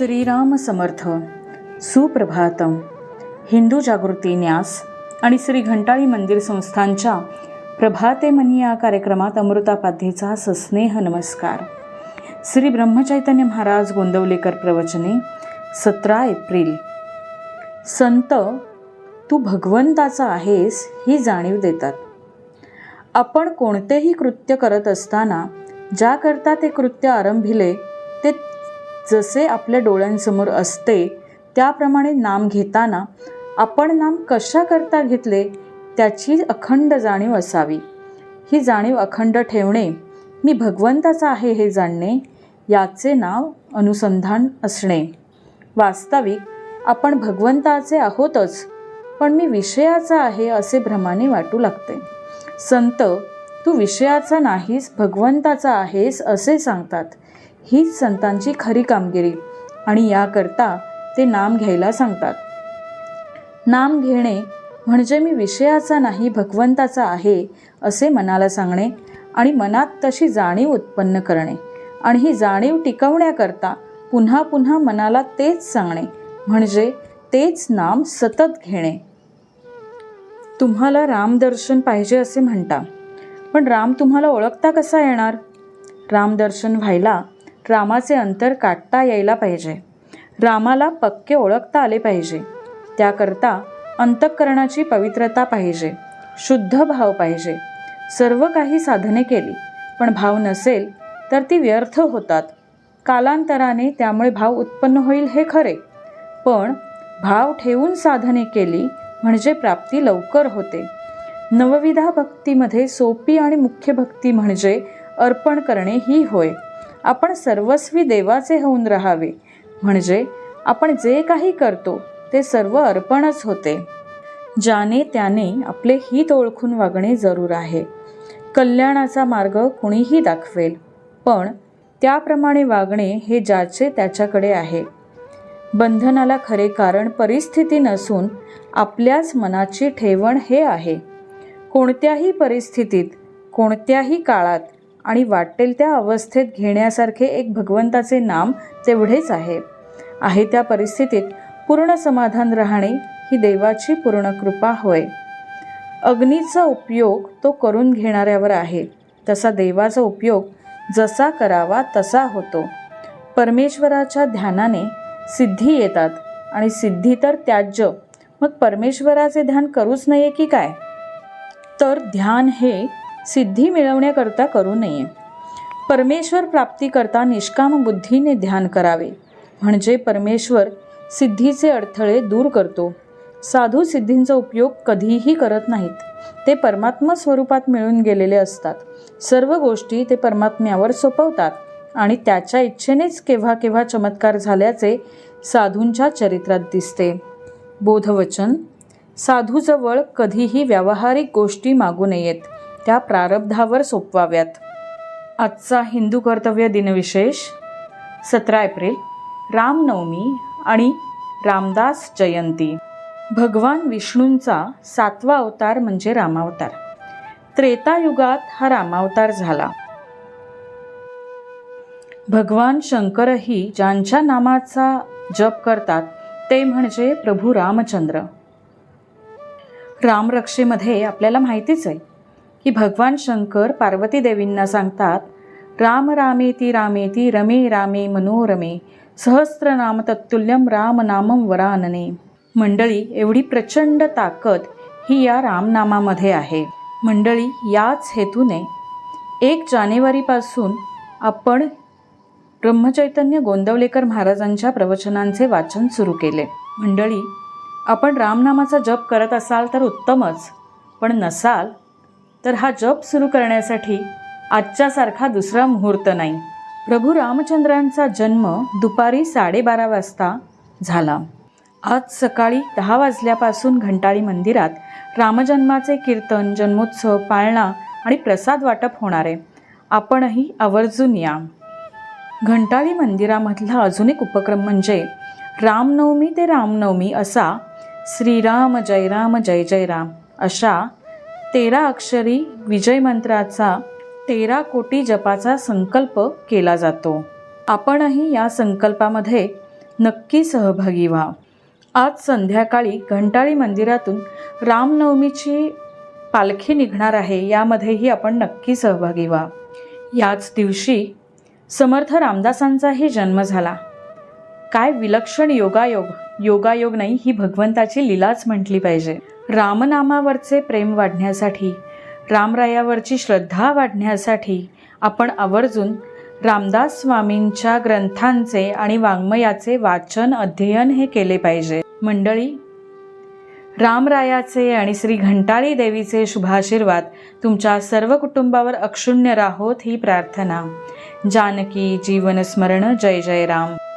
श्रीराम समर्थ. सुप्रभातम. हिंदू जागृती न्यास आणि श्री घंटाळी मंदिर संस्थांच्या प्रभाते मनी या कार्यक्रमात अमृतापाध्येचा सस्नेह नमस्कार. श्री ब्रह्मचैतन्य महाराज गोंदवलेकर प्रवचने 17 एप्रिल. संत तू भगवंताचा आहेस ही जाणीव देतात. आपण कोणतेही कृत्य करत असताना ज्याकरता ते कृत्य आरंभिले ते जसे आपल्या डोळ्यांसमोर असते त्याप्रमाणे नाम घेताना आपण नाम कशाकरता घेतले त्याची अखंड जाणीव असावी. ही जाणीव अखंड ठेवणे, मी भगवंताचा आहे हे जाणणे, याचे नाव अनुसंधान असणे. वास्तविक आपण भगवंताचे आहोतच, पण मी विषयाचा आहे असे भ्रमाने वाटू लागते. संत तू विषयाचा नाहीस, भगवंताचा आहेस असे सांगतात. हीच संतांची खरी कामगिरी आणि याकरता ते नाम घ्यायला सांगतात. नाम घेणे म्हणजे मी विषयाचा नाही भगवंताचा आहे असे मनाला सांगणे आणि मनात तशी जाणीव उत्पन्न करणे आणि ही जाणीव टिकवण्याकरता पुन्हा पुन्हा मनाला तेच सांगणे म्हणजे तेच नाम सतत घेणे. तुम्हाला रामदर्शन पाहिजे असे म्हणता, पण राम तुम्हाला ओळखता कसा येणार? रामदर्शन व्हायला रामाचे अंतर काढता यायला पाहिजे. रामाला पक्के ओळखता आले पाहिजे. त्याकरता अंतःकरणाची पवित्रता पाहिजे, शुद्ध भाव पाहिजे. सर्व काही साधने केली पण भाव नसेल तर ती व्यर्थ होतात. कालांतराने त्यामुळे भाव उत्पन्न होईल हे खरे, पण भाव ठेवून साधने केली म्हणजे प्राप्ती लवकर होते. नवविधा भक्तीमध्ये सोपी आणि मुख्य भक्ती म्हणजे अर्पण करणे ही होय. आपण सर्वस्वी देवाचे होऊन राहावे म्हणजे आपण जे काही करतो ते सर्व अर्पणच होते. ज्याने त्याने आपले हित ओळखून वागणे जरूर आहे. कल्याणाचा मार्ग कुणीही दाखवेल, पण त्याप्रमाणे वागणे हे ज्याचे त्याच्याकडे आहे. बंधनाला खरे कारण परिस्थिती नसून आपल्याच मनाची ठेवण हे आहे. कोणत्याही परिस्थितीत, कोणत्याही काळात आणि वाटेल त्या अवस्थेत घेण्यासारखे एक भगवंताचे नाम तेवढेच आहे. त्या परिस्थितीत पूर्ण समाधान राहणे ही देवाची पूर्ण कृपा होय. अग्नीचा उपयोग तो करून घेणाऱ्यावर आहे, तसा देवाचा उपयोग जसा करावा तसा होतो. परमेश्वराच्या ध्यानाने सिद्धी येतात आणि सिद्धी तर त्याज्य, मग परमेश्वराचे ध्यान करूच नये की काय? तर ध्यान हे सिद्धी मिळवण्याकरता करू नये. परमेश्वर प्राप्तीकरता निष्काम बुद्धीने ध्यान करावे म्हणजे परमेश्वर सिद्धीचे अडथळे दूर करतो. साधू सिद्धींचा उपयोग कधीही करत नाहीत. ते परमात्मा स्वरूपात मिळून गेलेले असतात. सर्व गोष्टी ते परमात्म्यावर सोपवतात आणि त्याच्या इच्छेनेच केव्हा केव्हा चमत्कार झाल्याचे साधूंच्या चरित्रात दिसते. बोधवचन. साधूजवळ कधीही व्यावहारिक गोष्टी मागू नयेत, त्या प्रारब्धावर सोपवाव्यात. आजचा हिंदू कर्तव्य दिनविशेष 17 एप्रिल, रामनवमी आणि रामदास जयंती. भगवान विष्णूंचा 7वा अवतार म्हणजे रामावतार. त्रेतायुगात हा रामावतार झाला. भगवान शंकरही ज्यांच्या नामाचा जप करतात ते म्हणजे प्रभू रामचंद्र. रामरक्षेमध्ये आपल्याला माहितीच आहे की भगवान शंकर पार्वती देवींना सांगतात, राम रामेती रामेती रमे रामे मनोरमे सहस्रनाम तत्तुल्यम राम नामम वरानने. मंडळी, एवढी प्रचंड ताकद ही या रामनामामध्ये आहे. मंडळी, याच हेतूने 1 जानेवारीपासून आपण ब्रह्मचैतन्य गोंदवलेकर महाराजांच्या प्रवचनांचे वाचन सुरू केले. मंडळी, आपण रामनामाचा जप करत असाल तर उत्तमच, पण नसाल तर हा जप सुरू करण्यासाठी आजच्यासारखा दुसरा मुहूर्त नाही. प्रभू रामचंद्रांचा जन्म दुपारी 12:30 वाजता झाला. आज सकाळी 10 वाजल्यापासून घंटाळी मंदिरात रामजन्माचे कीर्तन, जन्मोत्सव, पाळणा आणि प्रसाद वाटप होणार आहे. आपणही आवर्जून या. घंटाळी मंदिरामधला अजून एक उपक्रम म्हणजे रामनवमी ते रामनवमी असा श्रीराम जय राम जय जय राम अशा 13 अक्षरी विजय मंत्राचा 13 कोटी जपाचा संकल्प केला जातो. आपणही या संकल्पामध्ये नक्की सहभागी व्हा. आज संध्याकाळी घंटाळी मंदिरातून रामनवमीची पालखी निघणार आहे, यामध्येही आपण नक्की सहभागी व्हा. याच दिवशी समर्थ रामदासांचाही जन्म झाला. काय विलक्षण योगायोग. योगायोग नाही, ही भगवंताची लीलाच म्हटली पाहिजे. रामनामावरचे प्रेम वाढण्यासाठी, रामरायावरची श्रद्धा वाढण्यासाठी आपण आवर्जून रामदास स्वामींच्या ग्रंथांचे आणि वाङ्मयाचे वाचन अध्ययन हे केले पाहिजे. मंडळी, रामरायाचे आणि श्री घंटाळी देवीचे शुभाशीर्वाद तुमच्या सर्व कुटुंबावर अक्षुण्य राहोत ही प्रार्थना. जानकी जीवन स्मरण. जय जय राम.